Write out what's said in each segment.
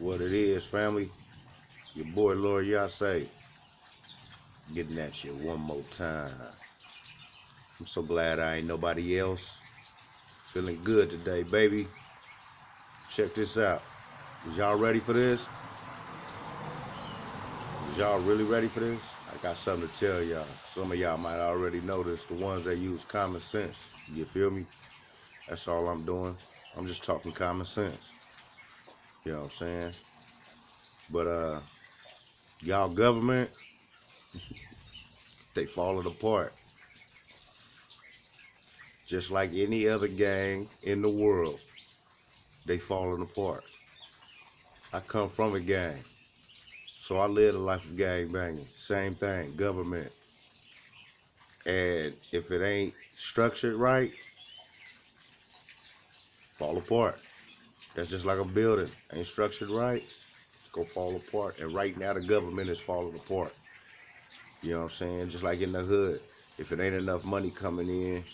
What it is, family. Your boy Lord Yase getting at you one more time. I'm so glad I ain't nobody else. Feeling good today, baby. Check this out. Is y'all ready for this? Is y'all really ready for this? I got something to tell y'all. Some of y'all might already know this. The ones that use common sense. You feel me? That's all I'm doing. I'm just talking common sense. You know what I'm saying? But y'all government, they falling apart. Just like any other gang in the world, they falling apart. I come from a gang, so I live a life of gang banging. Same thing, government. And if it ain't structured right, fall apart. That's just like a building. Ain't structured right, it's gonna fall apart. And right now the government is falling apart. You know what I'm saying? Just like in the hood. If it ain't enough money coming in,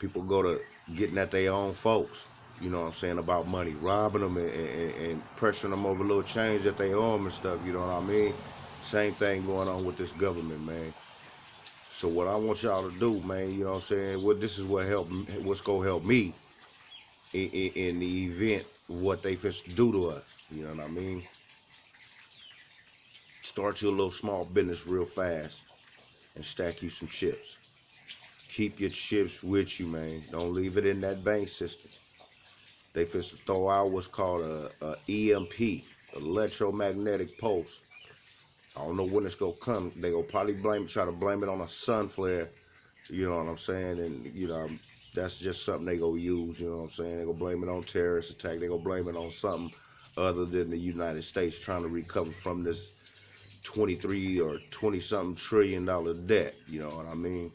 people go to getting at their own folks. You know what I'm saying, about money, robbing them and pressuring them over little change that they owe them and stuff, you know what I mean? Same thing going on with this government, man. So what I want y'all to do, man, you know what I'm saying, this is what's gonna help me in the event of what they first do to us, you know what I mean? Start your little small business real fast and stack you some chips. Keep your chips with you, man. Don't leave it in that bank system. They first throw out what's called a EMP, electromagnetic pulse. I don't know when it's gonna come. They gonna probably try to blame it on a sun flare. You know what I'm saying? And that's just something they gonna use. You know what I'm saying? They gonna blame it on terrorist attack. They gonna blame it on something other than the United States trying to recover from this 23 or 20 something $trillion debt. You know what I mean?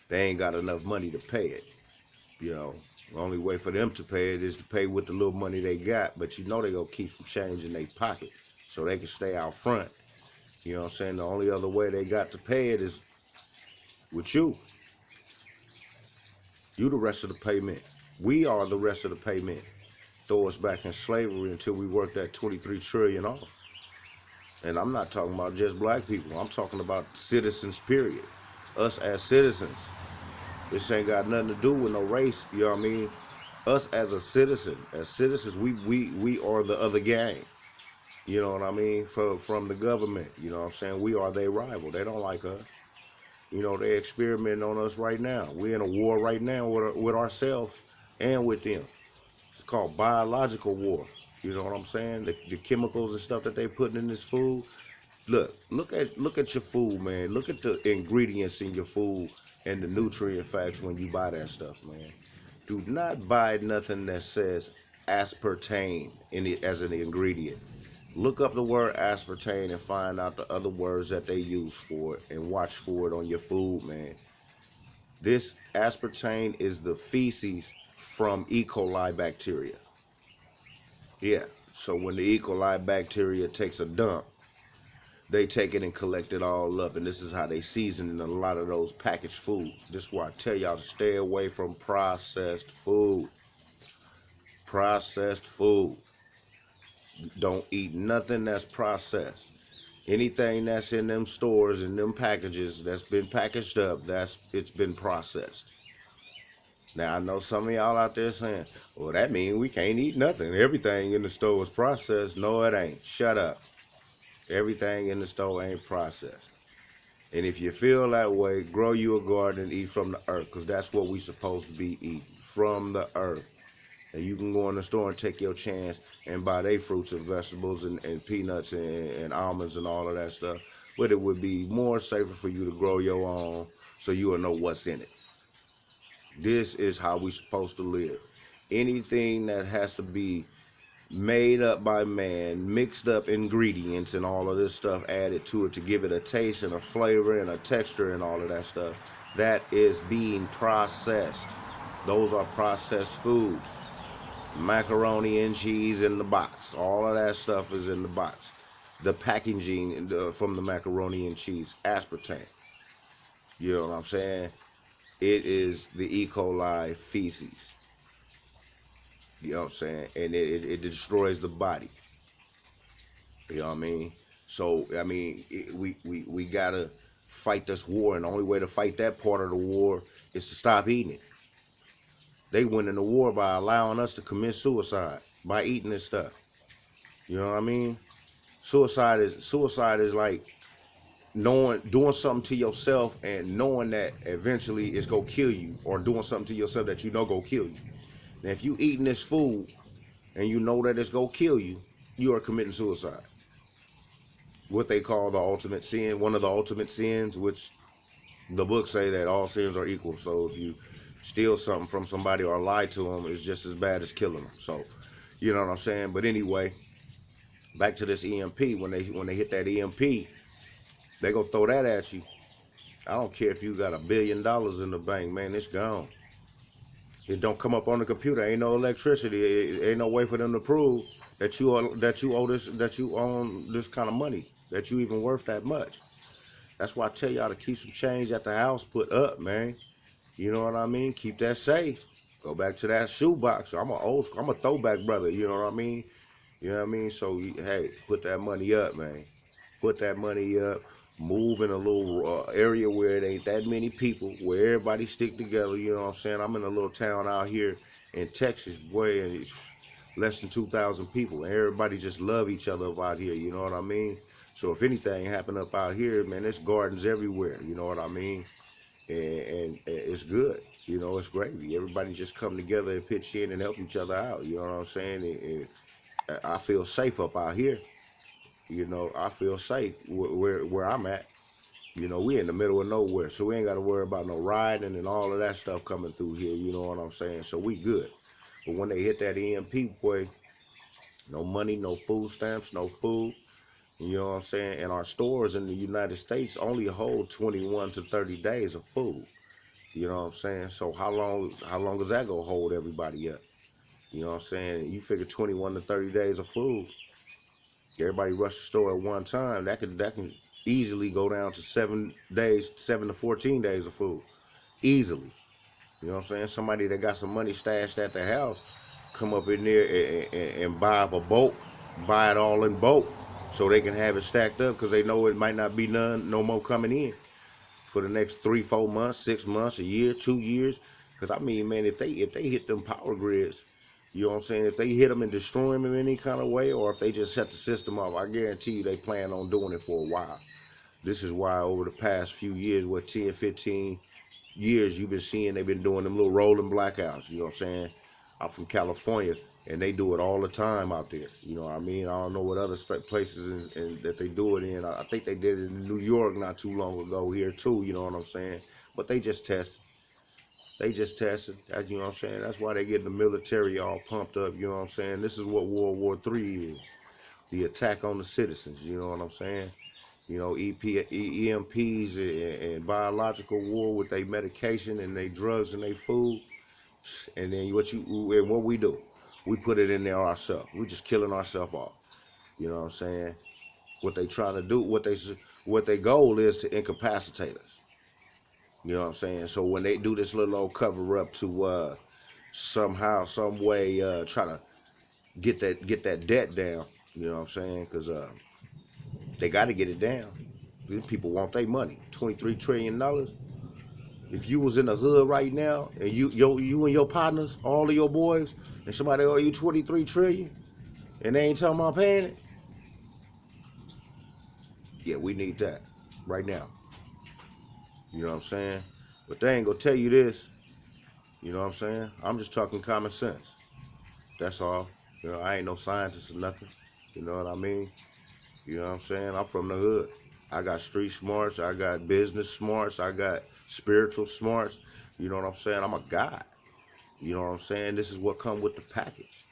They ain't got enough money to pay it. You know, the only way for them to pay it is to pay with the little money they got. But you know they gonna keep some change in their pocket so they can stay out front. You know what I'm saying? The only other way they got to pay it is with you. You the rest of the payment. We are the rest of the payment. Throw us back in slavery until we work that 23 trillion off. And I'm not talking about just black people. I'm talking about citizens, period. Us as citizens. This ain't got nothing to do with no race, you know what I mean? Us as a citizen, as citizens, we are the other gang. You know what I mean? From the government, you know what I'm saying? We are their rival. They don't like us. You know, they experimenting on us right now. We're in a war right now with ourselves and with them. It's called biological war. You know what I'm saying? The chemicals and stuff that they putting in this food. Look at your food, man. Look at the ingredients in your food and the nutrient facts when you buy that stuff, man. Do not buy nothing that says aspartame in it as an ingredient. Look up the word aspartame and find out the other words that they use for it and watch for it on your food, man. This aspartame is the feces from E. coli bacteria. Yeah, so when the E. coli bacteria takes a dump, they take it and collect it all up, and this is how they season a lot of those packaged foods. This is why I tell y'all to stay away from processed food. Processed food. Don't eat nothing that's processed. Anything that's in them stores and them packages that's been packaged up, it's been processed. Now I know some of y'all out there saying, well, that means we can't eat nothing. Everything in the store is processed. No, it ain't. Shut up. Everything in the store ain't processed. And if you feel that way, grow you a garden and eat from the earth, because that's what we supposed to be eating, from the earth. And you can go in the store and take your chance and buy their fruits and vegetables and peanuts and almonds and all of that stuff. But it would be more safer for you to grow your own so you will know what's in it. This is how we supposed to live. Anything that has to be made up by man, mixed up ingredients and all of this stuff added to it to give it a taste and a flavor and a texture and all of that stuff, that is being processed. Those are processed foods. Macaroni and cheese in the box. All of that stuff is in the box. The packaging from the macaroni and cheese, aspartame. You know what I'm saying? It is the E. coli feces. You know what I'm saying? And it destroys the body. You know what I mean? So I mean, we gotta fight this war, and the only way to fight that part of the war is to stop eating it. They winning the war by allowing us to commit suicide by eating this stuff. You know what I mean? Suicide is like knowing doing something to yourself and knowing that eventually it's gonna kill you, or doing something to yourself that you know gonna kill you. Now, if you eating this food and you know that it's gonna kill you, you are committing suicide. What they call the ultimate sin, one of the ultimate sins, which the books say that all sins are equal. So if you steal something from somebody or lie to them, it's just as bad as killing them. So, you know what I'm saying? But anyway, back to this EMP. When they hit that EMP, they gonna throw that at you. I don't care if you got $1 billion in the bank, man. It's gone. It don't come up on the computer. Ain't no electricity. It ain't no way for them to prove that you own this kind of money, that you even worth that much. That's why I tell y'all to keep some change at the house put up, man. You know what I mean? Keep that safe. Go back to that shoebox. I'm a throwback brother. You know what I mean? You know what I mean? So hey, put that money up, man. Put that money up. Move in a little area where it ain't that many people, where everybody stick together. You know what I'm saying? I'm in a little town out here in Texas, boy, and it's less than 2,000 people, and everybody just love each other up out here. You know what I mean? So if anything happen up out here, man, there's gardens everywhere. You know what I mean? And it's good. You know, it's gravy. Everybody just come together and pitch in and help each other out. You know what I'm saying? And I feel safe up out here. You know, I feel safe where I'm at. You know, we in the middle of nowhere, so we ain't got to worry about no riding and all of that stuff coming through here. You know what I'm saying? So we good. But when they hit that EMP, boy, no money, no food stamps, no food. You know what I'm saying? And our stores in the United States only hold 21 to 30 days of food. You know what I'm saying? So how long is that gonna hold everybody up? You know what I'm saying? You figure 21 to 30 days of food. Everybody rush the store at one time. That can easily go down to 7 days, 7 to 14 days of food. Easily. You know what I'm saying? Somebody that got some money stashed at the house, come up in there and buy up a bulk, buy it all in bulk, so they can have it stacked up, because they know it might not be no more coming in for the next 3-4 months, 6 months, a year, 2 years. Because I mean, man, if they hit them power grids, you know what I'm saying? If they hit them and destroy them in any kind of way, or if they just set the system up, I guarantee you they plan on doing it for a while. This is why over the past few years, 10, 15 years, you've been seeing they've been doing them little rolling blackouts. You know what I'm saying? I'm from California, and they do it all the time out there. You know what I mean? I don't know what other places that they do it in. I think they did it in New York not too long ago here too. You know what I'm saying? But they just tested. They just tested. As you know what I'm saying? That's why they get the military all pumped up. You know what I'm saying? This is what World War III is. The attack on the citizens. You know what I'm saying? You know, EMPs and biological war with their medication and their drugs and their food. And then what we do, we put it in there ourselves. We just killing ourselves off. You know what I'm saying? What they trying to do, what their goal is to incapacitate us. You know what I'm saying? So when they do this little old cover up to somehow, some way, try to get that debt down. You know what I'm saying? Because they got to get it down. These people want their money. $23 trillion. If you was in the hood right now, and you and your partners, all of your boys, and somebody owe you 23 trillion, and they ain't talking about paying it, yeah, we need that right now. You know what I'm saying? But they ain't gonna tell you this. You know what I'm saying? I'm just talking common sense. That's all. You know, I ain't no scientist or nothing. You know what I mean? You know what I'm saying? I'm from the hood. I got street smarts. I got business smarts. I got spiritual smarts. You know what I'm saying? I'm a guy. You know what I'm saying? This is what come with the package.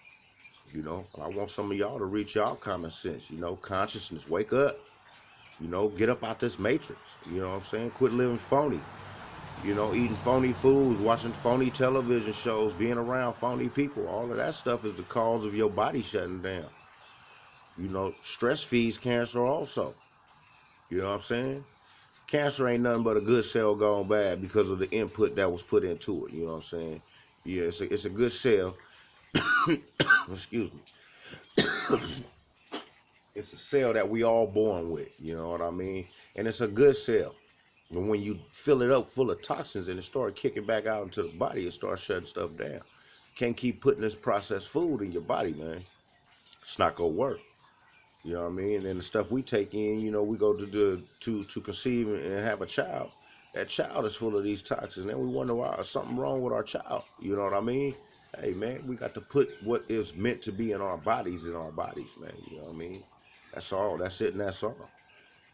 You know, I want some of y'all to reach y'all common sense. You know, consciousness. Wake up. You know, get up out this matrix. You know what I'm saying? Quit living phony. You know, eating phony foods, watching phony television shows, being around phony people. All of that stuff is the cause of your body shutting down. You know, stress feeds cancer also. You know what I'm saying? Cancer ain't nothing but a good cell gone bad because of the input that was put into it. You know what I'm saying? Yeah, it's a good cell. Excuse me. It's a cell that we all born with, you know what I mean? And it's a good cell. And when you fill it up full of toxins and it start kicking back out into the body, it starts shutting stuff down. Can't keep putting this processed food in your body, man. It's not gonna work. You know what I mean? And the stuff we take in, you know, we go to conceive and have a child. That child is full of these toxins. And then we wonder why something wrong with our child. You know what I mean? Hey man, we got to put what is meant to be in our bodies, man. You know what I mean? That's all. That's it, and that's all.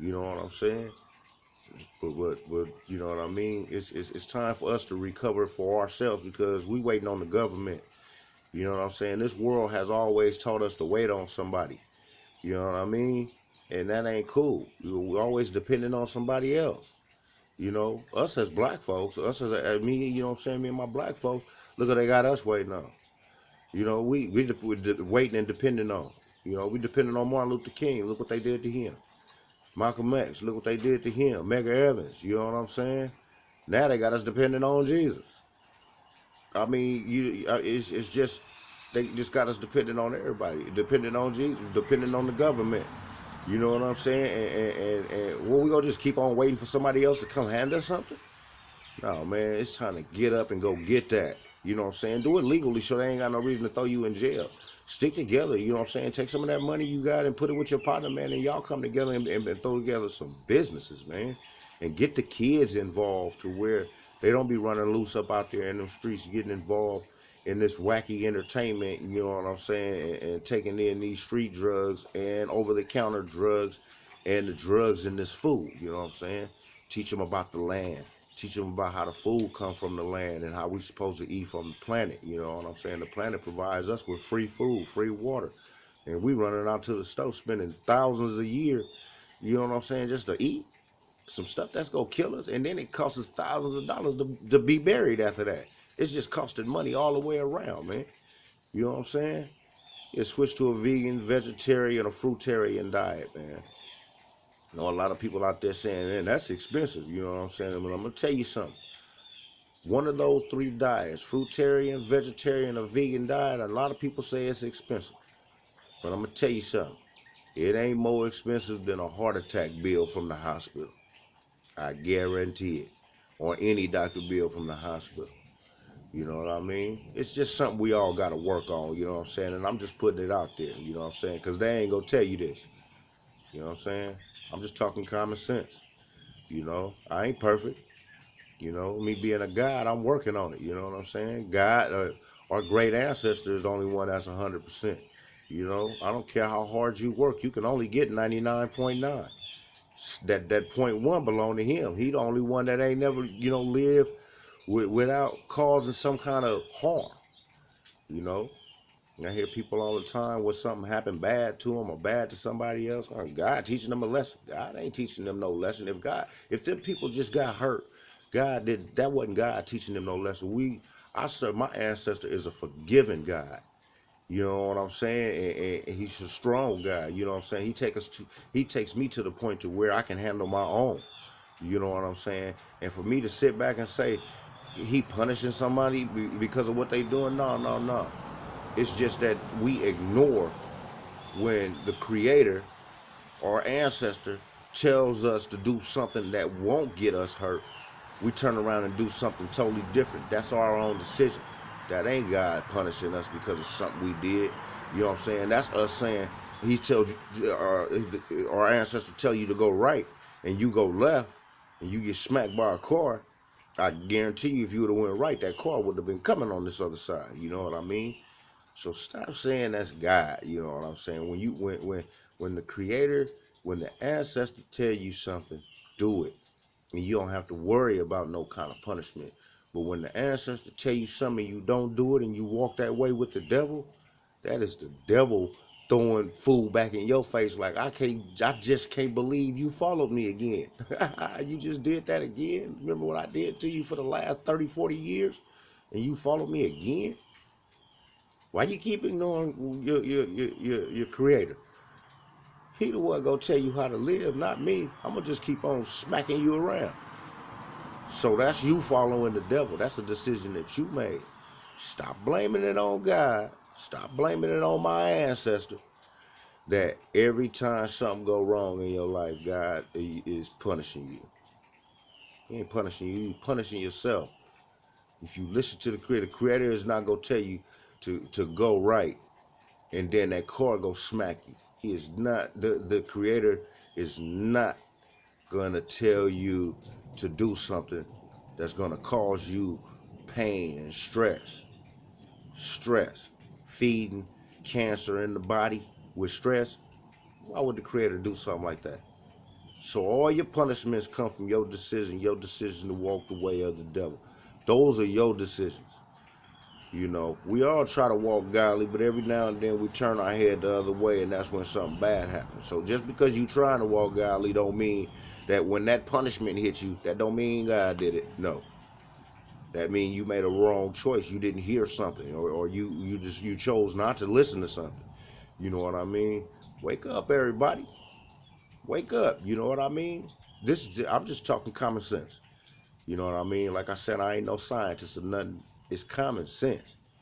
You know what I'm saying? But you know what I mean? It's time for us to recover for ourselves because we waiting on the government. You know what I'm saying? This world has always taught us to wait on somebody. You know what I mean? And that ain't cool. We're always depending on somebody else. You know, us as black folks, us as me, you know what I'm saying? Me and my black folks, look what they got us waiting on. You know, we waiting and depending on. You know, we depending on Martin Luther King. Look what they did to him. Malcolm X, look what they did to him. Medgar Evers, you know what I'm saying? Now they got us depending on Jesus. I mean, it's just, they just got us depending on everybody, depending on Jesus, depending on the government. You know what I'm saying? And well, we gonna just keep on waiting for somebody else to come hand us something? No, man, it's time to get up and go get that. You know what I'm saying? Do it legally so they ain't got no reason to throw you in jail. Stick together, you know what I'm saying? Take some of that money you got and put it with your partner, man, and y'all come together and throw together some businesses, man. And get the kids involved to where they don't be running loose up out there in the streets, getting involved in this wacky entertainment, you know what I'm saying, and taking in these street drugs and over-the-counter drugs and the drugs in this food, you know what I'm saying? Teach them about the land. Teach them about how the food come from the land and how we supposed to eat from the planet, you know what I'm saying? The planet provides us with free food, free water. And we running out to the store spending thousands a year, you know what I'm saying, just to eat some stuff that's gonna kill us, and then it costs us thousands of dollars to be buried after that. It's just costing money all the way around, man. You know what I'm saying? You switch to a vegan, vegetarian, or fruitarian diet, man. I know a lot of people out there saying, man, that's expensive. You know what I'm saying? But I'm gonna tell you something. One of those three diets, fruitarian, vegetarian, or vegan diet, a lot of people say it's expensive. But I'm gonna tell you something. It ain't more expensive than a heart attack bill from the hospital. I guarantee it. Or any doctor bill from the hospital. You know what I mean? It's just something we all got to work on, you know what I'm saying? And I'm just putting it out there, you know what I'm saying? Because they ain't going to tell you this. You know what I'm saying? I'm just talking common sense. You know, I ain't perfect. You know, me being a God, I'm working on it. You know what I'm saying? God, our great ancestor is the only one that's 100%. You know, I don't care how hard you work. You can only get 99.9. That 0.1 belong to him. He the only one that ain't never, you know, lived without causing some kind of harm. You know, I hear people all the time when something happened bad to them or bad to somebody else. Oh, God teaching them a lesson. God ain't teaching them no lesson. If them people just got hurt, that wasn't God teaching them no lesson. I serve, my ancestor is a forgiving God. You know what I'm saying? And he's a strong guy. You know what I'm saying? He takes me to the point to where I can handle my own. You know what I'm saying? And for me to sit back and say he punishing somebody because of what they doing, no. It's just that we ignore when the creator or ancestor tells us to do something that won't get us hurt. We turn around and do something totally different. That's our own decision. That ain't God punishing us because of something we did. You know what I'm saying? That's us saying he tells you, our ancestor tell you to go right and you go left and you get smacked by a car. I guarantee you if you would have went right, that car would have been coming on this other side. You know what I mean? So stop saying that's God. You know what I'm saying? When the creator, when the ancestor tell you something, do it. And you don't have to worry about no kind of punishment. But when the ancestor tell you something and you don't do it and you walk that way with the devil, that is the devil throwing food back in your face like, I just can't believe you followed me again. You just did that again? Remember what I did to you for the last 30, 40 years? And you followed me again? Why you keep ignoring your creator? He the one gonna tell you how to live, not me. I'm gonna just keep on smacking you around. So that's you following the devil. That's a decision that you made. Stop blaming it on God. Stop blaming it on my ancestor. that every time something go wrong in your life, God is punishing you. He ain't punishing you, he's punishing yourself. If you listen to the Creator is not gonna tell you to go right, and then that car go smack you. He is not, the Creator is not gonna tell you to do something that's gonna cause you pain and stress. Feeding cancer in the body with stress. Why would the Creator do something like that? So all your punishments come from your decision to walk the way of the devil. Those are your decisions. You know, we all try to walk godly, but every now and then we turn our head the other way, and that's when something bad happens. So just because you trying to walk godly don't mean that when that punishment hits you, that don't mean God did it. No. That means you made a wrong choice. You didn't hear something, or you chose not to listen to something. You know what I mean? Wake up, everybody. Wake up. You know what I mean? I'm just talking common sense. You know what I mean? Like I said, I ain't no scientist or nothing. It's common sense.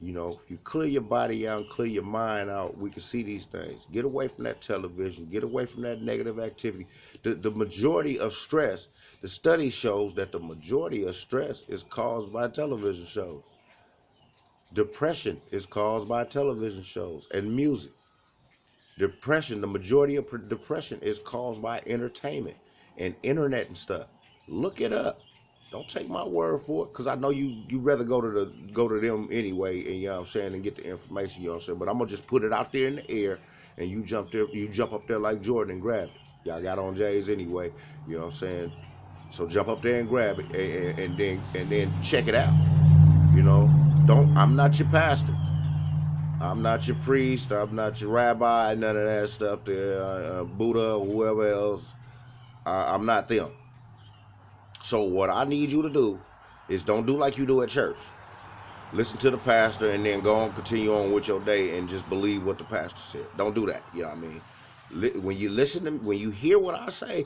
You know, if you clear your body out and clear your mind out, we can see these things. Get away from that television. Get away from that negative activity. The majority of stress, the study shows that the majority of stress is caused by television shows. Depression is caused by television shows and music. Depression, the majority of depression is caused by entertainment and internet and stuff. Look it up. Don't take my word for it, because I know you rather go to them anyway, and you know what I'm saying, and get the information, you know what I'm saying. But I'm gonna just put it out there in the air, and you jump up there like Jordan and grab it. Y'all got on J's anyway, you know what I'm saying. So jump up there and grab it, and then check it out. You know, I'm not your pastor. I'm not your priest. I'm not your rabbi. None of that stuff there. Buddha or whoever else. I'm not them. So what I need you to do is don't do like you do at church. Listen to the pastor and then go on, continue on with your day and just believe what the pastor said. Don't do that. You know what I mean? When you listen to, when you hear what I say,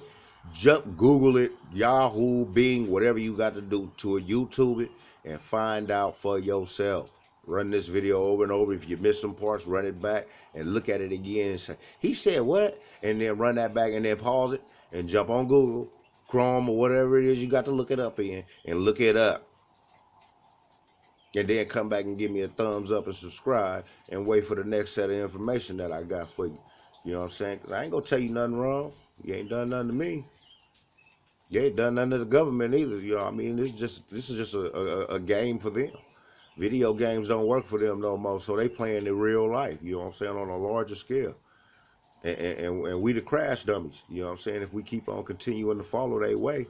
Google it, Yahoo, Bing, whatever you got to do to it, YouTube it, and find out for yourself. Run this video over and over. If you miss some parts, run it back and look at it again and say, he said what? And then run that back and then pause it and jump on Google, Chrome, or whatever it is you got to look it up in, and look it up. And then come back and give me a thumbs up and subscribe and wait for the next set of information that I got for you. You know what I'm saying? 'Cause I ain't gonna tell you nothing wrong. You ain't done nothing to me. You ain't done nothing to the government either. You know what I mean? This is just a game for them. Video games don't work for them no more, so they playing in real life. You know what I'm saying? On a larger scale. And we the crash dummies. You know what I'm saying? If we keep on continuing to follow their way,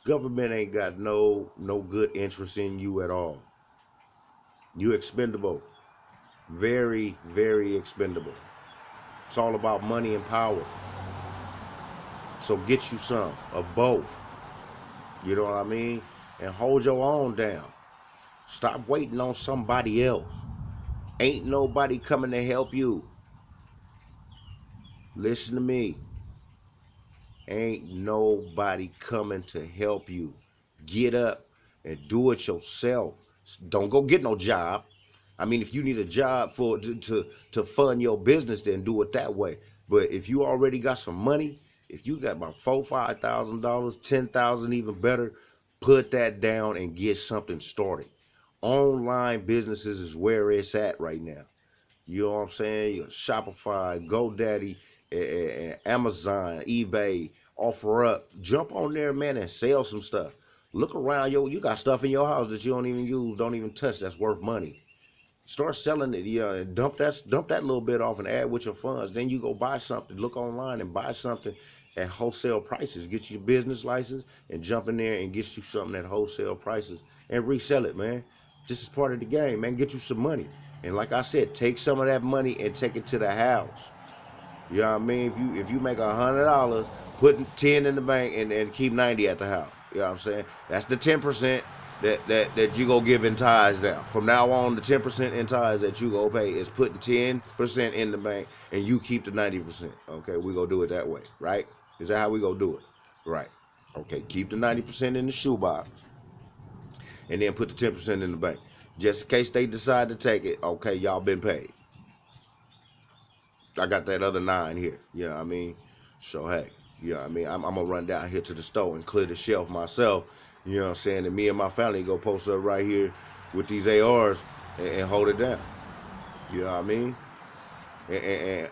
government ain't got no good interest in you at all. You expendable. Very, very expendable. It's all about money and power. So get you some of both. You know what I mean? And hold your own down. Stop waiting on somebody else. Ain't nobody coming to help you. Listen to me. Ain't nobody coming to help you. Get up and do it yourself. Don't go get no job. I mean, if you need a job to fund your business, then do it that way. But if you already got some money, if you got about $4,000, $5,000, $10,000, even better, put that down and get something started. Online businesses is where it's at right now. You know what I'm saying? Your Shopify, GoDaddy, Amazon, eBay, OfferUp. Jump on there, man, and sell some stuff. Look around, you got stuff in your house that you don't even use, don't even touch, that's worth money. Start selling it, yeah, and dump that little bit off and add with your funds. Then you go buy something, look online and buy something at wholesale prices. Get your business license and jump in there and get you something at wholesale prices and resell it, man. This is part of the game, man. Get you some money. And like I said, take some of that money and take it to the house. You know what I mean? If you make $100, put 10 in the bank and keep 90 at the house. You know what I'm saying? That's the 10% that you go give in tithes now. From now on, the 10% in tithes that you go pay is putting 10% in the bank and you keep the 90%. Okay, we go do it that way, right? Is that how we go do it? Right. Okay, keep the 90% in the shoebox and then put the 10% in the bank. Just in case they decide to take it, okay, y'all been paid. I got that other 9 here. You know what I mean? So hey, you know what I mean? I'm gonna run down here to the store and clear the shelf myself. You know what I'm saying? And me and my family go post up right here with these ARs and hold it down. You know what I mean?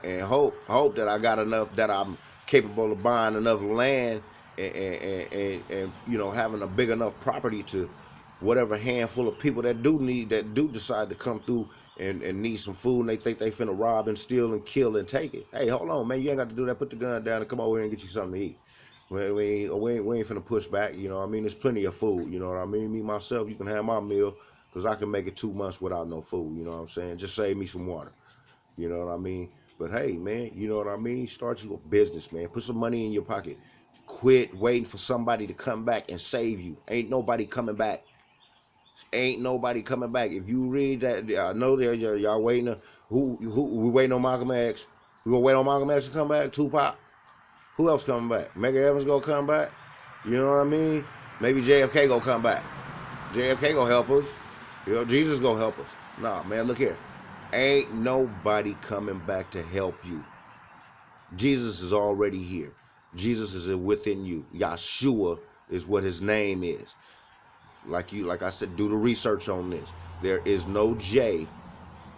And hope that I got enough, that I'm capable of buying enough land and you know, having a big enough property to whatever handful of people that do decide to come through and need some food, and they think they finna rob and steal and kill and take it. Hey, hold on, man, you ain't got to do that. Put the gun down and come over here and get you something to eat. We ain't finna push back. You know what I mean? There's plenty of food. You know what I mean? Me myself, you can have my meal, because I can make it 2 months without no food. You know what I'm saying? Just save me some water. You know what I mean? But hey, man, you know what I mean? Start your business, man. Put some money in your pocket. Quit waiting for somebody to come back and save you. Ain't nobody coming back. Ain't nobody coming back. If you read that, I know that y'all waiting. Who we waiting on Malcolm X? We gonna wait on Malcolm X to come back? Tupac? Who else coming back? Medgar Evers gonna come back? You know what I mean? Maybe JFK gonna come back. JFK gonna help us. You know, Jesus gonna help us. Nah, man, look here. Ain't nobody coming back to help you. Jesus is already here. Jesus is within you. Yahshua is what his name is. Like I said, do the research on this. There is no J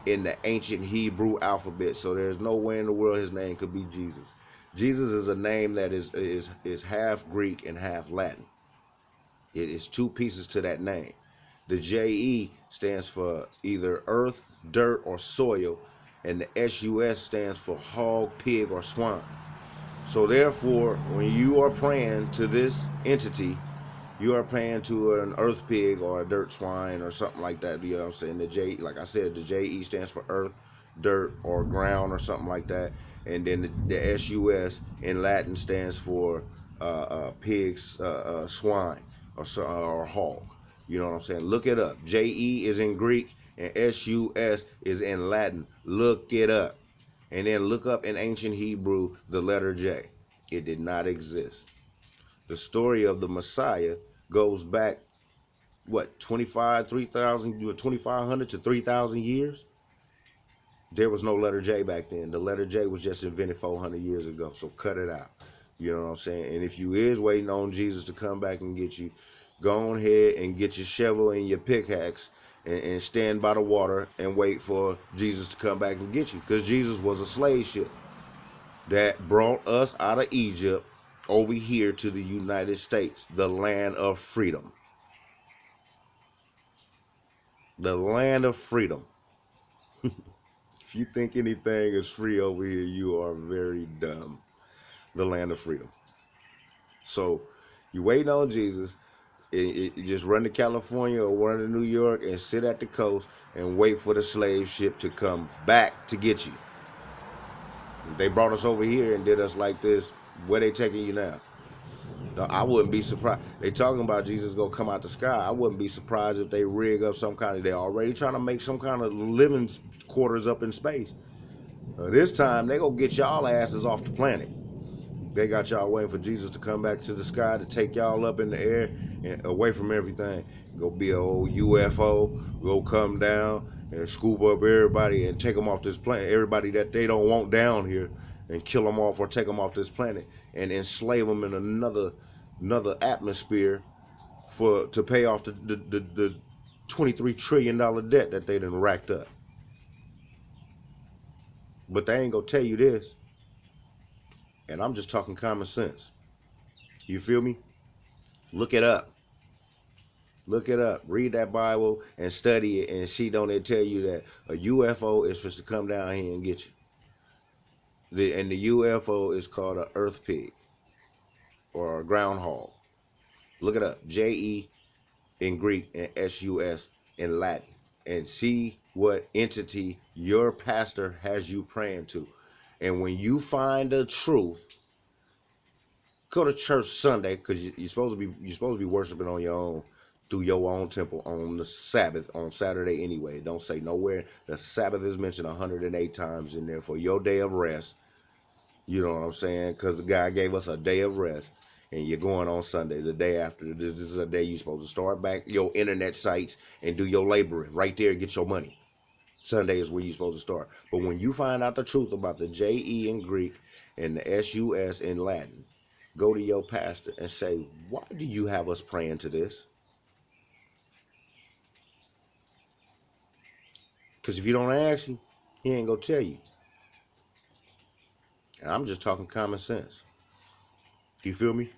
in the ancient Hebrew alphabet, so there's no way in the world his name could be Jesus. Jesus is a name that is half Greek and half Latin. It is 2 pieces to that name. The JE stands for either earth, dirt, or soil, and the SUS stands for hog, pig, or swine. So therefore, when you are praying to this entity, you are praying to an earth pig or a dirt swine or something like that. You know what I'm saying? The J, like I said, the JE stands for earth, dirt, or ground or something like that. And then the SUS in Latin stands for pigs, swine, or hog. You know what I'm saying? Look it up. JE is in Greek and SUS is in Latin. Look it up. And then look up in ancient Hebrew the letter J. It did not exist. The story of the Messiah goes back, what, 2,500 to 3,000 years? There was no letter J back then. The letter J was just invented 400 years ago. So cut it out. You know what I'm saying? And if you is waiting on Jesus to come back and get you, go on ahead and get your shovel and your pickaxe and stand by the water and wait for Jesus to come back and get you. Because Jesus was a slave ship that brought us out of Egypt over here to the United States, the land of freedom. The land of freedom. If you think anything is free over here, you are very dumb. The land of freedom. So you waiting on Jesus, just run to California or run to New York and sit at the coast and wait for the slave ship to come back to get you. They brought us over here and did us like this. Where they taking you now? I wouldn't be surprised. They talking about Jesus gonna come out the sky. I wouldn't be surprised if they rig up some kind of, they're already trying to make some kind of living quarters up in space. This time they gonna get y'all asses off the planet. They got y'all waiting for Jesus to come back to the sky to take y'all up in the air and away from everything. Go be an old UFO, go come down and scoop up everybody and take them off this planet. Everybody that they don't want down here, and kill them off or take them off this planet and enslave them in another atmosphere to pay off the $23 trillion debt that they done racked up. But they ain't gonna tell you this. And I'm just talking common sense. You feel me? Look it up. Look it up. Read that Bible and study it and see, don't it tell you that a UFO is supposed to come down here and get you. And the UFO is called an earth pig or a groundhog. Look it up. JE in Greek and SUS in Latin. And see what entity your pastor has you praying to. And when you find the truth, go to church Sunday, because you're supposed to be worshiping on your own, through your own temple on the Sabbath, on Saturday anyway. Don't say nowhere. The Sabbath is mentioned 108 times in there for your day of rest. You know what I'm saying? Because the guy gave us a day of rest. And you're going on Sunday, the day after. This is a day you're supposed to start back your internet sites and do your laboring right there and get your money. Sunday is where you're supposed to start. But when you find out the truth about the JE in Greek and the SUS in Latin, go to your pastor and say, why do you have us praying to this? Because if you don't ask him, he ain't going to tell you. And I'm just talking common sense. You feel me?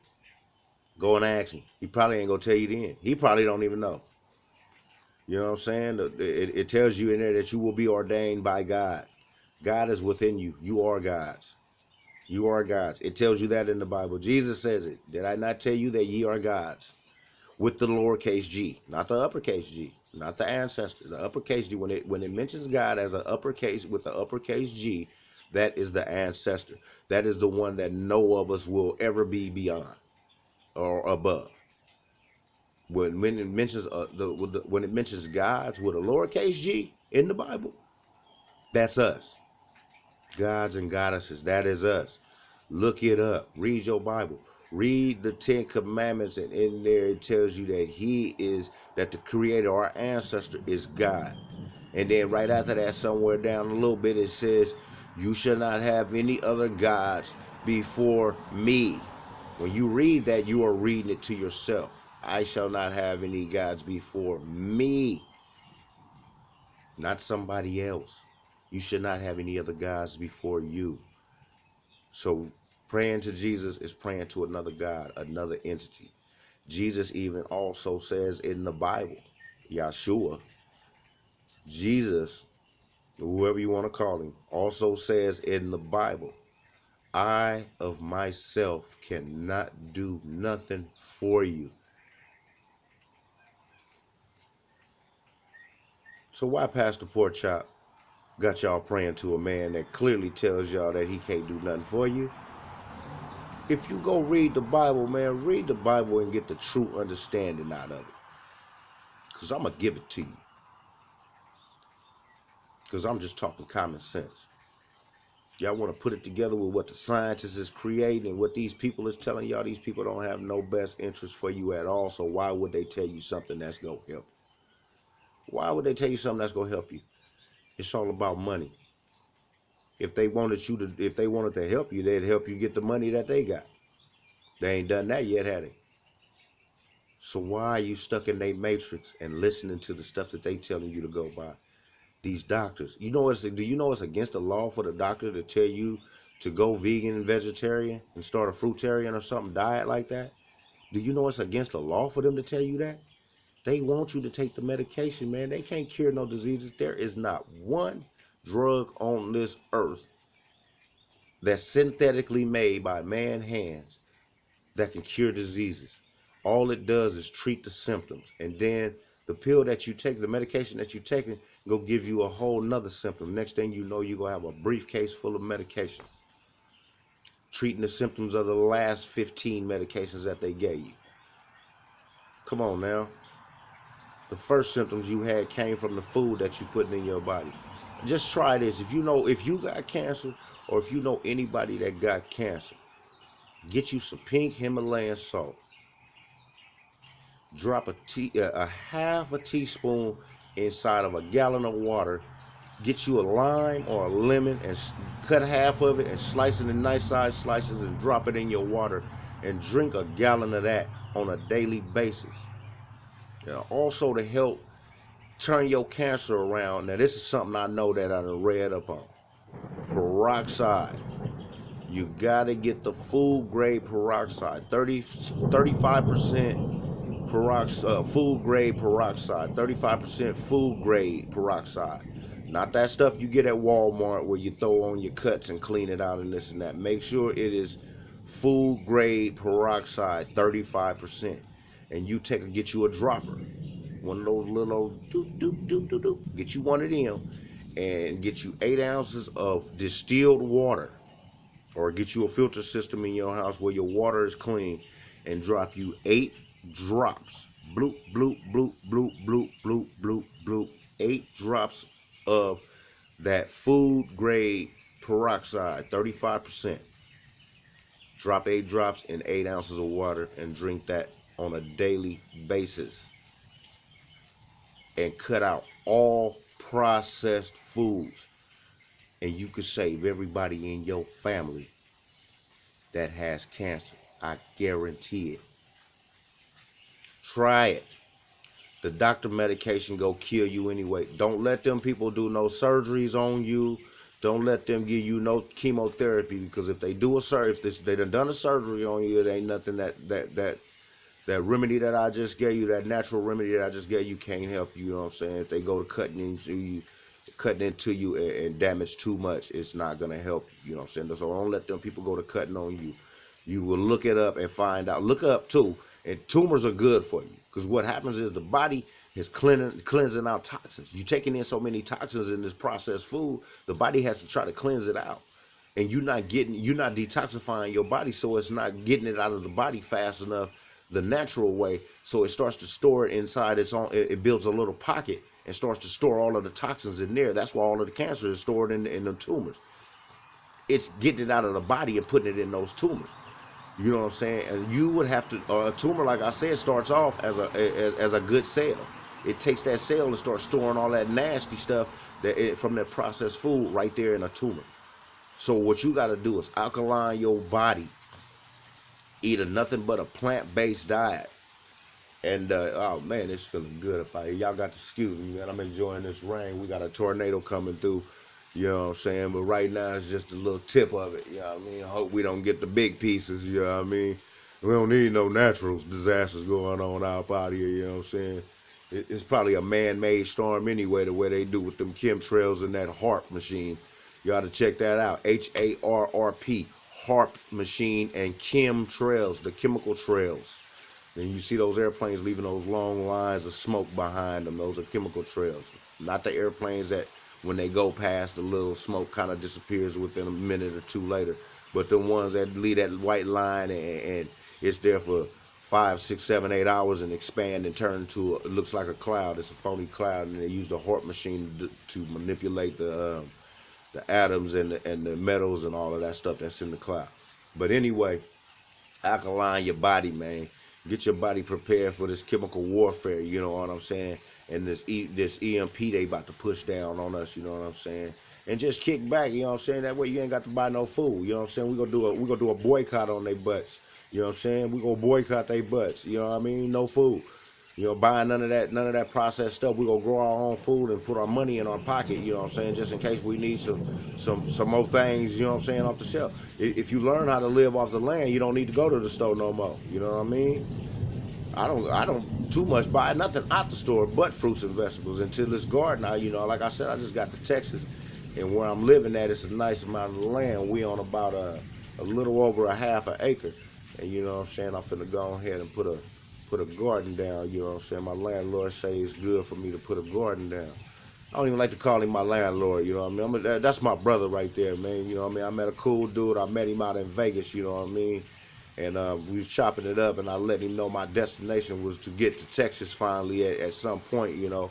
Go and ask him. He probably ain't going to tell you then. He probably don't even know. You know what I'm saying? It tells you in there that you will be ordained by God. God is within you. You are God's. You are God's. It tells you that in the Bible. Jesus says it. Did I not tell you that ye are God's? With the lowercase g, not the uppercase G, not the ancestor, the uppercase G. When it mentions God as an uppercase with the uppercase G, that is the ancestor. That is the one that no of us will ever be beyond or above. When it mentions when it mentions God's with a lowercase g in the Bible, that's us. Gods and goddesses, that is us. Look it up. Read your Bible. Read the 10 Commandments, and in there it tells you that the creator, our ancestor, is God. And then right after that, somewhere down a little bit, it says, you shall not have any other gods before me. When you read that, you are reading it to yourself. I shall not have any gods before me, not somebody else. You should not have any other gods before you. So praying to Jesus is praying to another God, another entity. Jesus even also says in the Bible, Yahshua, Jesus, whoever you want to call him, also says in the Bible, I of myself cannot do nothing for you. So why Pastor Porkchop got y'all praying to a man that clearly tells y'all that he can't do nothing for you? If you go read the Bible, man, read the Bible and get the true understanding out of it. Because I'm going to give it to you. Because I'm just talking common sense. Y'all want to put it together with what the scientists is creating and what these people is telling y'all. These people don't have no best interest for you at all. So why would they tell you something that's going to help? Why would they tell you something that's going to help you? It's all about money. If they wanted to help you, they'd help you get the money that they got. They ain't done that yet, had they? So why are you stuck in their matrix and listening to the stuff that they telling you to go by? These doctors, do you know it's against the law for the doctor to tell you to go vegan and vegetarian and start a fruitarian or something diet like that? Do you know it's against the law for them to tell you that? They want you to take the medication, man. They can't cure no diseases. There is not one drug on this earth that's synthetically made by man's hands that can cure diseases. All it does is treat the symptoms. And then the pill that you take, the medication that you're taking, go give you a whole nother symptom. Next thing you know, you're going to have a briefcase full of medication, treating the symptoms of the last 15 medications that they gave you. Come on now. The first symptoms you had came from the food that you putting in your body. Just try this. If you got cancer, or if you know anybody that got cancer, get you some pink Himalayan salt. Drop a half a teaspoon inside of a gallon of water. Get you a lime or a lemon and cut half of it and slice it in nice size slices and drop it in your water and drink a gallon of that on a daily basis. Also to help turn your cancer around. Now this is something I know that I done read up on. Peroxide. You gotta get the food grade peroxide. 35% food grade peroxide, 35% food grade peroxide. Not that stuff you get at Walmart where you throw on your cuts and clean it out and this and that. Make sure it is food grade peroxide, 35%. And you get you a dropper. One of those little doop, doop, doop, doop, doop. Get you one of them and get you 8 ounces of distilled water. Or get you a filter system in your house where your water is clean and drop you 8 drops. Bloop, bloop, bloop, bloop, bloop, bloop, bloop, bloop. 8 drops of that food grade peroxide, 35%. Drop 8 drops in 8 ounces of water and drink that on a daily basis. And cut out all processed foods, and you could save everybody in your family that has cancer. I guarantee it. Try it. The doctor medication go kill you anyway. Don't let them people do no surgeries on you. Don't let them give you no chemotherapy, because if they do a surgery, if they done a surgery on you, it ain't nothing that remedy that I just gave you, that natural remedy that I just gave you, can't help you. You know what I'm saying? If they go to cutting into you and damage too much, it's not gonna help you. You know what I'm saying? So don't let them people go to cutting on you. You will look it up and find out. Look up too. And tumors are good for you, because what happens is the body is cleansing out toxins. You're taking in so many toxins in this processed food, the body has to try to cleanse it out. And you're not detoxifying your body, so it's not getting it out of the body fast enough the natural way. So it starts to store it inside its own. It builds a little pocket and starts to store all of the toxins in there. That's why all of the cancer is stored in the tumors. It's getting it out of the body and putting it in those tumors. You know what I'm saying? And you would have to, a tumor, like I said, starts off as a good cell. It takes that cell and starts storing all that nasty stuff from that processed food right there in a tumor. So what you got to do is alkaline your body. Eat nothing but a plant-based diet. And, oh, man, it's feeling good up out here. Y'all got to excuse me, man. I'm enjoying this rain. We got a tornado coming through. You know what I'm saying? But right now, it's just a little tip of it. You know what I mean? I hope we don't get the big pieces. You know what I mean? We don't need no natural disasters going on out here. You know what I'm saying? It's probably a man-made storm anyway, the way they do with them chemtrails and that HAARP machine. You ought to check that out. HARRP, HAARP machine, and chemtrails, the chemical trails. And you see those airplanes leaving those long lines of smoke behind them. Those are chemical trails. Not the airplanes that when they go past, the little smoke kind of disappears within a minute or two later. But the ones that leave that white line and it's there for 5, 6, 7, 8 hours and expand and turn into it looks like a cloud. It's a phony cloud, and they use the HAARP machine to manipulate the atoms and the metals and all of that stuff that's in the cloud. But anyway, alkaline your body, man. Get your body prepared for this chemical warfare, you know what I'm saying? And this EMP they about to push down on us, you know what I'm saying? And just kick back, you know what I'm saying? That way you ain't got to buy no food, you know what I'm saying? We gonna do a boycott on their butts, you know what I'm saying? We gonna boycott their butts, you know what I mean? No food. You know, buying none of that processed stuff. We gonna grow our own food and put our money in our pocket, you know what I'm saying, just in case we need some more things, you know what I'm saying, off the shelf. If you learn how to live off the land, you don't need to go to the store no more. You know what I mean? I don't too much buy nothing out the store but fruits and vegetables until this garden. You know, like I said, I just got to Texas, and where I'm living at, it's a nice amount of land. We on about a little over a half an acre, and you know what I'm saying, I'm finna go ahead and put a garden down. You know what I'm saying? My landlord say it's good for me to put a garden down. I don't even like to call him my landlord, you know what I mean? That's my brother right there, man. You know what I mean? I met a cool dude. I met him out in Vegas, you know what I mean? And we was chopping it up, and I let him know my destination was to get to Texas finally at some point, you know.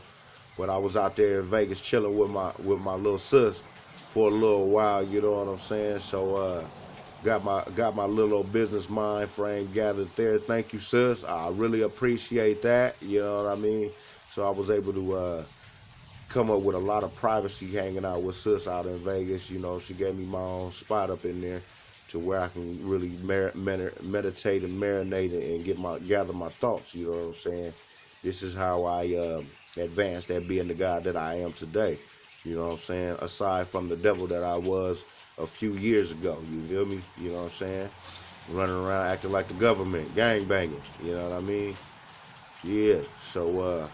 But I was out there in Vegas chilling with my little sis for a little while, you know what I'm saying? So got my little old business mind frame gathered there. Thank you, sis. I really appreciate that, you know what I mean? So I was able to come up with a lot of privacy hanging out with sis out in Vegas. You know, she gave me my own spot up in there to where I can really meditate and marinate and gather my thoughts, you know what I'm saying? This is how I advanced at being the guy that I am today, you know what I'm saying? Aside from the devil that I was a few years ago, you feel me? You know what I'm saying? Running around acting like the government, gang banging, you know what I mean? Yeah, so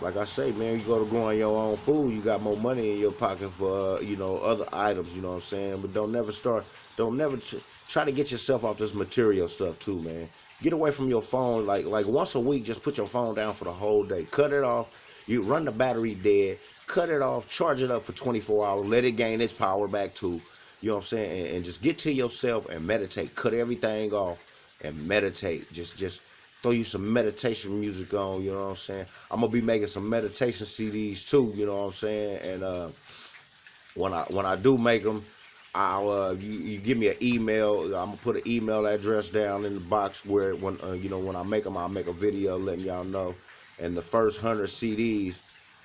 like I say, man, you go to growing your own food, you got more money in your pocket for, you know, other items, you know what I'm saying? But don't never try to get yourself off this material stuff too, man. Get away from your phone, like once a week, just put your phone down for the whole day. Cut it off. You run the battery dead. Cut it off, charge it up for 24 hours, let it gain its power back too. You know what I'm saying? And just get to yourself and meditate. Cut everything off and meditate. Just throw you some meditation music on, you know what I'm saying? I'm gonna be making some meditation CDs too, you know what I'm saying? And when I do make them, I'll you give me an email. I'm gonna put an email address down in the box where when I make them, I'll make a video letting y'all know. And the first 100 CDs,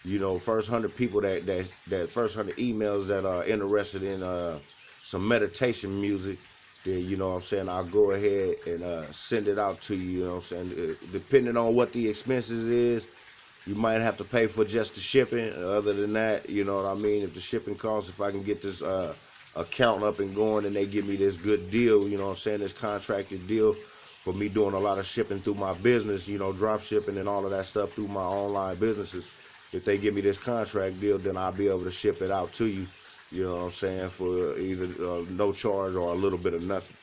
You know, first 100 people that first 100 emails that are interested in some meditation music, then you know what I'm saying, I'll go ahead and send it out to you. You know what I'm saying, depending on what the expenses is, you might have to pay for just the shipping. Other than that, you know what I mean, if the shipping costs, if I can get this account up and going and they give me this good deal, you know what I'm saying, this contracted deal for me doing a lot of shipping through my business, you know, drop shipping and all of that stuff through my online businesses. If they give me this contract deal, then I'll be able to ship it out to you, you know what I'm saying, for either no charge or a little bit of nothing.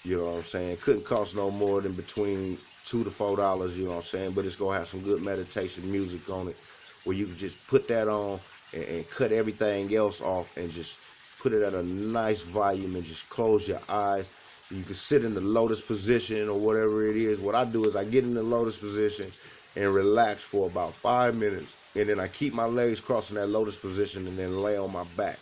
You know what I'm saying? Couldn't cost no more than between $2 to $4, you know what I'm saying? But it's gonna have some good meditation music on it, where you can just put that on and cut everything else off and just put it at a nice volume and just close your eyes. You can sit in the lotus position or whatever it is. What I do is I get in the lotus position and relax for about 5 minutes, and then I keep my legs crossed in that lotus position and then lay on my back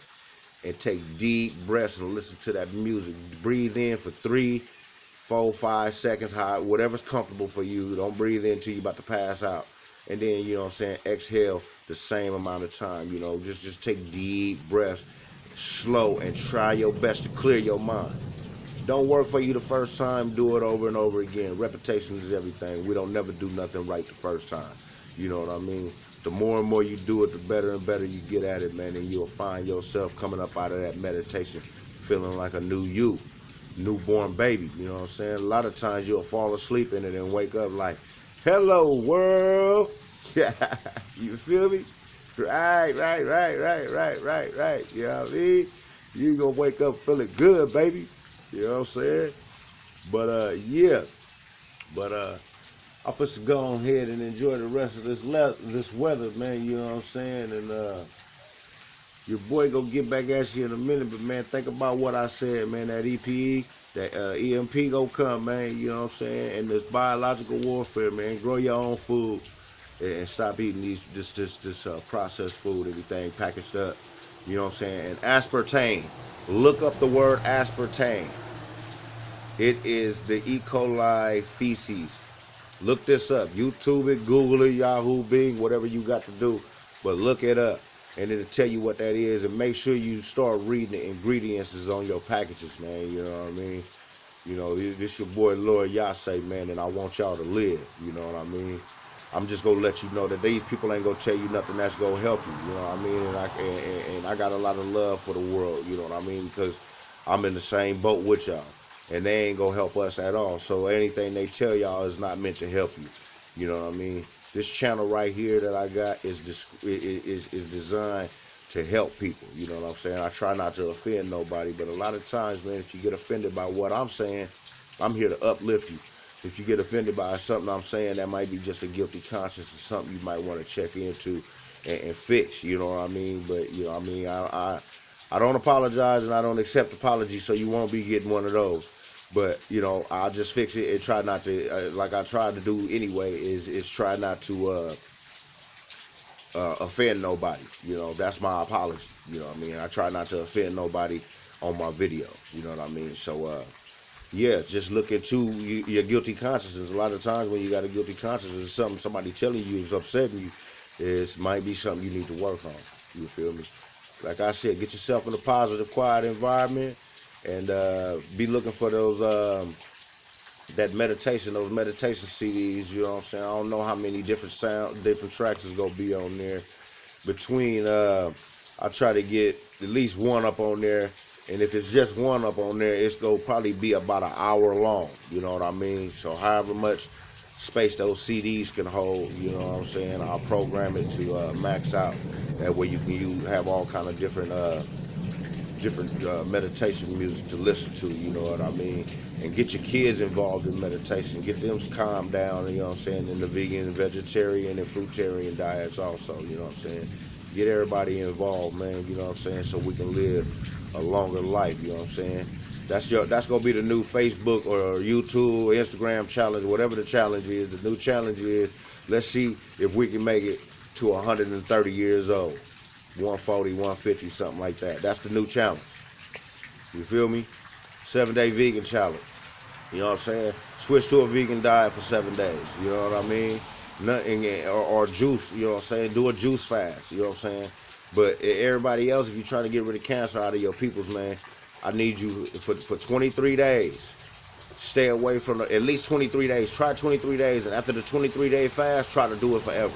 and take deep breaths and listen to that music. Breathe in for 3, 4, 5 seconds, whatever's comfortable for you. Don't breathe in till you're about to pass out. And then, you know what I'm saying, exhale the same amount of time. You know, just take deep breaths, slow, and try your best to clear your mind. Don't work for you the first time. Do it over and over again. Repetition is everything. We don't never do nothing right the first time. You know what I mean? The more and more you do it, the better and better you get at it, man. And you'll find yourself coming up out of that meditation feeling like a new you, newborn baby. You know what I'm saying? A lot of times you'll fall asleep in it and wake up like, hello, world. You feel me? Right. You know what I mean? You gonna wake up feeling good, baby. You know what I'm saying? But yeah. But I'm supposed to go on ahead and enjoy the rest of this weather, man. You know what I'm saying? And your boy gonna get back at you in a minute, but man, think about what I said, man. That EPE, that EMP gonna come, man. You know what I'm saying? And this biological warfare, man. Grow your own food and stop eating this processed food, everything packaged up. You know what I'm saying? And aspartame. Look up the word aspartame. It is the E. coli feces. Look this up. YouTube it, Google it, Yahoo, Bing, whatever you got to do. But look it up. And it'll tell you what that is. And make sure you start reading the ingredients on your packages, man. You know what I mean? You know, this your boy Lord Yase, man, and I want y'all to live. You know what I mean? I'm just going to let you know that these people ain't going to tell you nothing that's going to help you. You know what I mean? And I got a lot of love for the world. You know what I mean? Because I'm in the same boat with y'all. And they ain't gonna help us at all. So anything they tell y'all is not meant to help you. You know what I mean? This channel right here that I got is designed to help people. You know what I'm saying? I try not to offend nobody, but a lot of times, man, if you get offended by what I'm saying, I'm here to uplift you. If you get offended by something I'm saying, that might be just a guilty conscience or something you might want to check into and fix. You know what I mean? But you know what I mean? I don't apologize and I don't accept apologies, so you won't be getting one of those. But, you know, I'll just fix it and try not to, like I try to do anyway, is try not to offend nobody. You know, that's my apology. You know what I mean? I try not to offend nobody on my videos. You know what I mean? So, yeah, just look into your guilty consciousness. A lot of times when you got a guilty consciousness, somebody telling you is upsetting you, it might be something you need to work on. You feel me? Like I said, get yourself in a positive, quiet environment. And be looking for those those meditation CDs. You know what I'm saying? I don't know how many different tracks is gonna be on there. Between I try to get at least one up on there, and if it's just one up on there, it's gonna probably be about an hour long. You know what I mean? So however much space those CDs can hold, you know what I'm saying, I'll program it to max out. That way you have all kind of different meditation music to listen to, you know what I mean? And get your kids involved in meditation. Get them calmed down, you know what I'm saying, in the vegan, vegetarian, and fruitarian diets also, you know what I'm saying? Get everybody involved, man, you know what I'm saying, so we can live a longer life, you know what I'm saying? That's going to be the new Facebook or YouTube or Instagram challenge, whatever the challenge is. The new challenge is, let's see if we can make it to 130 years old. 140, 150, something like that. That's the new challenge. You feel me? 7-day vegan challenge. You know what I'm saying? Switch to a vegan diet for 7 days. You know what I mean? nothing, or juice, you know what I'm saying? Do a juice fast, you know what I'm saying? But everybody else, if you're trying to get rid of cancer out of your peoples, man, I need you for 23 days. Stay away from at least 23 days. Try 23 days, and after the 23-day fast, try to do it forever.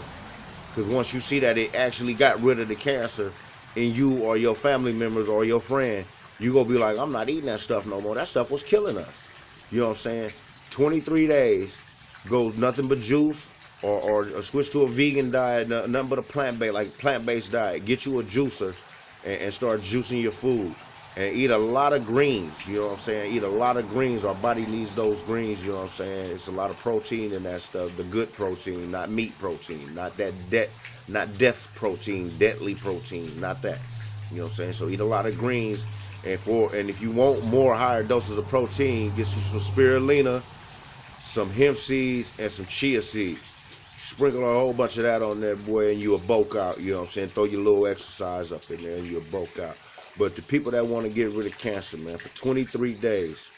Because once you see that it actually got rid of the cancer in you or your family members or your friend, you gonna be like, I'm not eating that stuff no more. That stuff was killing us. You know what I'm saying? 23 days, go nothing but juice, or switch to a vegan diet, nothing but a plant-based diet. Get you a juicer and start juicing your food. And eat a lot of greens, you know what I'm saying? Eat a lot of greens. Our body needs those greens, you know what I'm saying? It's a lot of protein in that stuff. The good protein, not meat protein, not death protein, deadly protein, not that. You know what I'm saying? So eat a lot of greens. And if you want more higher doses of protein, get you some spirulina, some hemp seeds, and some chia seeds. Sprinkle a whole bunch of that on there, boy, and you'll bulk out, you know what I'm saying? Throw your little exercise up in there and you'll bulk out. But the people that want to get rid of cancer, man, for 23 days,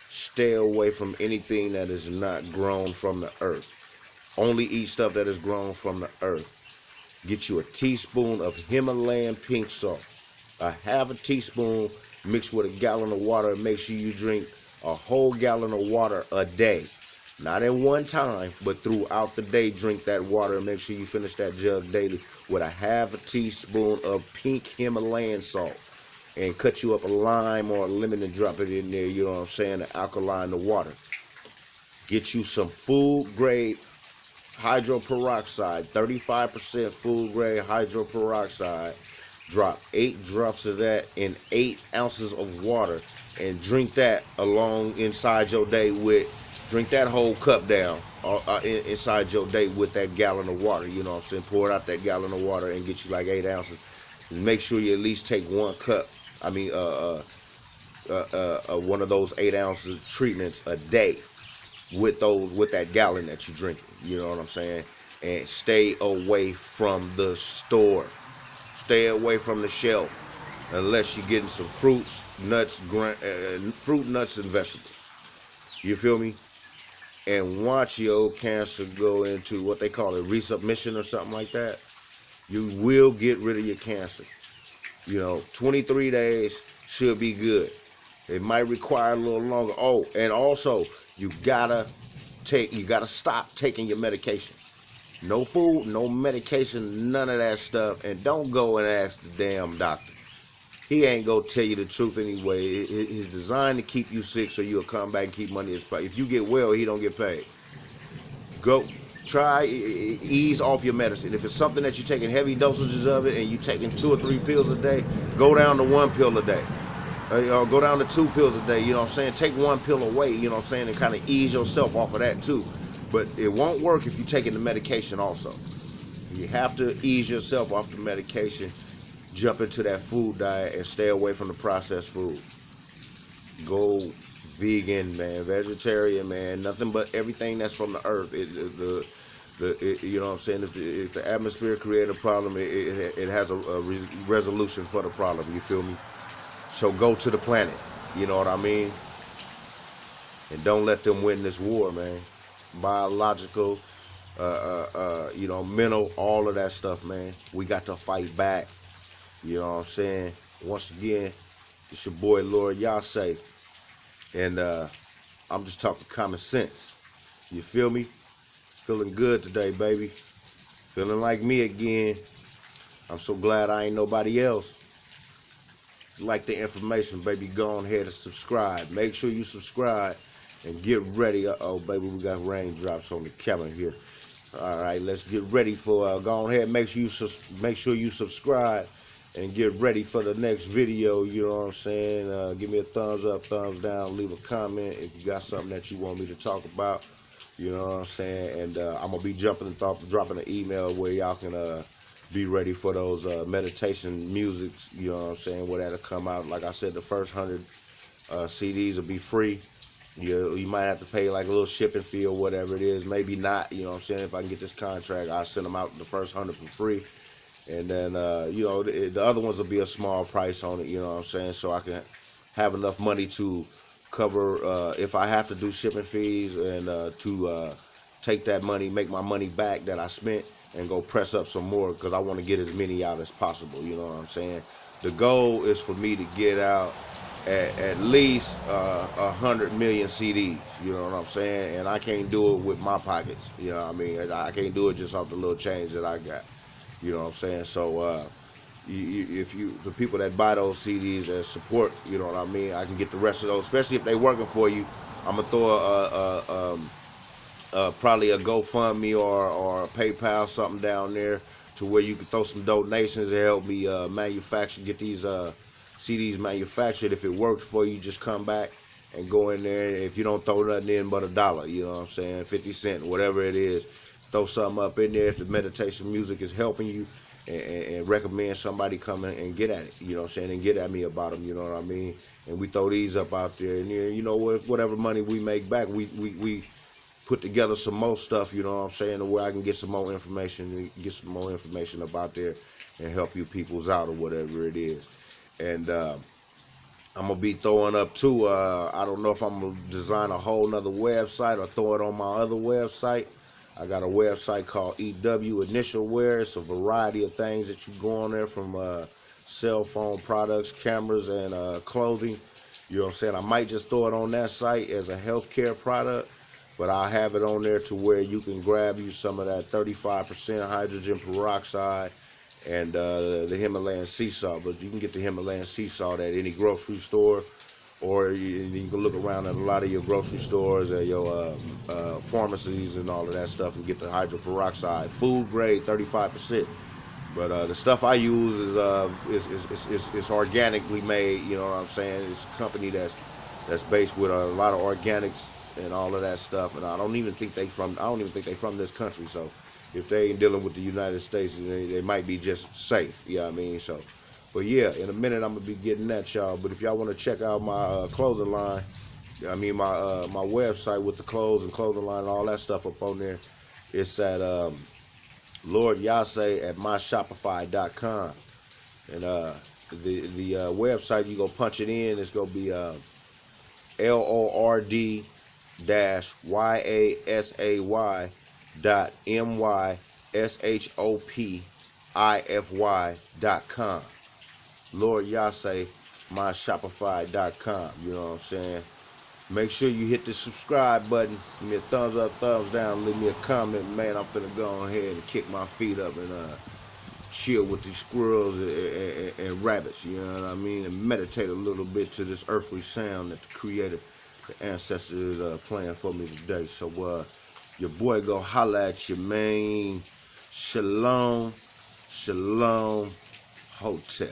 stay away from anything that is not grown from the earth. Only eat stuff that is grown from the earth. Get you a teaspoon of Himalayan pink salt. A half a teaspoon mixed with a gallon of water, and make sure you drink a whole gallon of water a day. Not at one time, but throughout the day, drink that water and make sure you finish that jug daily with a half a teaspoon of pink Himalayan salt. And cut you up a lime or a lemon and drop it in there, you know what I'm saying, to alkaline the water. Get you some food grade hydroperoxide, 35% food grade hydroperoxide. Drop 8 drops of that in 8 ounces of water and drink that along inside your day drink that whole cup down inside your day with that gallon of water, you know what I'm saying. Pour out that gallon of water and get you like 8 ounces. And make sure you at least take 1 cup. One of those 8 ounces treatments a day with that gallon that you drink. You know what I'm saying? And stay away from the store. Stay away from the shelf unless you're getting some fruits, nuts, fruit, nuts, and vegetables. You feel me? And watch your cancer go into what they call a resubmission or something like that. You will get rid of your cancer. 23 days should be good. It might require a little longer. Oh, and also you gotta stop taking your medication. No food, no medication, none of that stuff. And don't go and ask the damn doctor. He ain't gonna tell you the truth anyway. It's designed to keep you sick so you'll come back and keep money. If you get well, he don't get paid. Go. Try ease off your medicine. If it's something that you're taking heavy dosages of it and you're taking 2 or 3 pills a day, go down to 1 pill a day. Go down to 2 pills a day, you know what I'm saying? Take 1 pill away, you know what I'm saying, and kind of ease yourself off of that too. But it won't work if you're taking the medication also. You have to ease yourself off the medication, jump into that food diet, and stay away from the processed food. Go vegan, man, vegetarian, man, nothing but everything that's from the earth. You know what I'm saying? If the atmosphere created a problem, it has a resolution for the problem. You feel me? So go to the planet. You know what I mean? And don't let them win this war, man. Biological, mental, all of that stuff, man. We got to fight back. You know what I'm saying? Once again, it's your boy Lord Yase. And I'm just talking common sense. You feel me? Feeling good today, baby. Feeling like me again. I'm so glad I ain't nobody else. If you like the information, baby, go on ahead and subscribe. Make sure you subscribe and get ready. Uh-oh, baby, we got raindrops on the camera here. All right, let's get ready for, go on ahead, make sure you subscribe and get ready for the next video. You know what I'm saying? Give me a thumbs up, thumbs down, leave a comment if you got something that you want me to talk about. You know what I'm saying? And I'm going to be dropping an email where y'all can be ready for those meditation music, you know what I'm saying, where that'll come out. Like I said, the first 100 CDs will be free. You might have to pay like a little shipping fee or whatever it is. Maybe not, you know what I'm saying? If I can get this contract, I'll send them out the first 100 for free. And then, the other ones will be a small price on it, you know what I'm saying? So I can have enough money to cover, if I have to do shipping fees and to take that money, make my money back that I spent, and go press up some more because I want to get as many out as possible. You know what I'm saying? The goal is for me to get out at least 100 million CDs. You know what I'm saying? And I can't do it with my pockets. You know what I mean? I can't do it just off the little change that I got. You know what I'm saying? So the people that buy those CDs as support, you know what I mean, I can get the rest of those, especially if they working for you. I'm gonna throw probably a GoFundMe or a PayPal something down there to where you can throw some donations to help me manufacture, get these CDs manufactured. If it works for you, just come back and go in there. If you don't throw nothing in but $1, you know what I'm saying, 50 cents, whatever it is, throw something up in there if the meditation music is helping you, and recommend somebody come in and get at it, you know what I'm saying, and get at me about them, you know what I mean. And we throw these up out there, and you know, whatever money we make back, we put together some more stuff, you know what I'm saying, to where I can get some more information, about there and help you peoples out or whatever it is. And I'm gonna be throwing up too, I don't know if I'm gonna design a whole nother website or throw it on my other website. I got a website called EW Initial Wear. It's a variety of things that you go on there, from cell phone products, cameras, and clothing. You know what I'm saying? I might just throw it on that site as a healthcare product, but I'll have it on there to where you can grab you some of that 35% hydrogen peroxide and the Himalayan sea salt. But you can get the Himalayan sea salt at any grocery store, or you can look around at a lot of your grocery stores or your pharmacies and all of that stuff and get the hydroperoxide, food grade, 35%. But the stuff I use is organically made. You know what I'm saying? It's a company that's based with a lot of organics and all of that stuff. And I don't even think they from this country. So if they ain't dealing with the United States, they might be just safe. You know what I mean? So. But yeah, in a minute I'm gonna be getting that, y'all. But if y'all want to check out my clothing line, I mean my website with the clothes and clothing line and all that stuff up on there, it's at Lord Yase at myshopify.com. And the website, you go punch it in, it's gonna be LORD-YASAY.MYSHOPIFY.com. Lord Yase, myshopify.com. You know what I'm saying? Make sure you hit the subscribe button. Give me a thumbs up, thumbs down. Leave me a comment. Man, I'm finna go ahead and kick my feet up and chill with these squirrels and rabbits. You know what I mean? And meditate a little bit to this earthly sound that the Creator, the ancestors, is playing for me today. So your boy go holla at you, man. Shalom, shalom, hotel.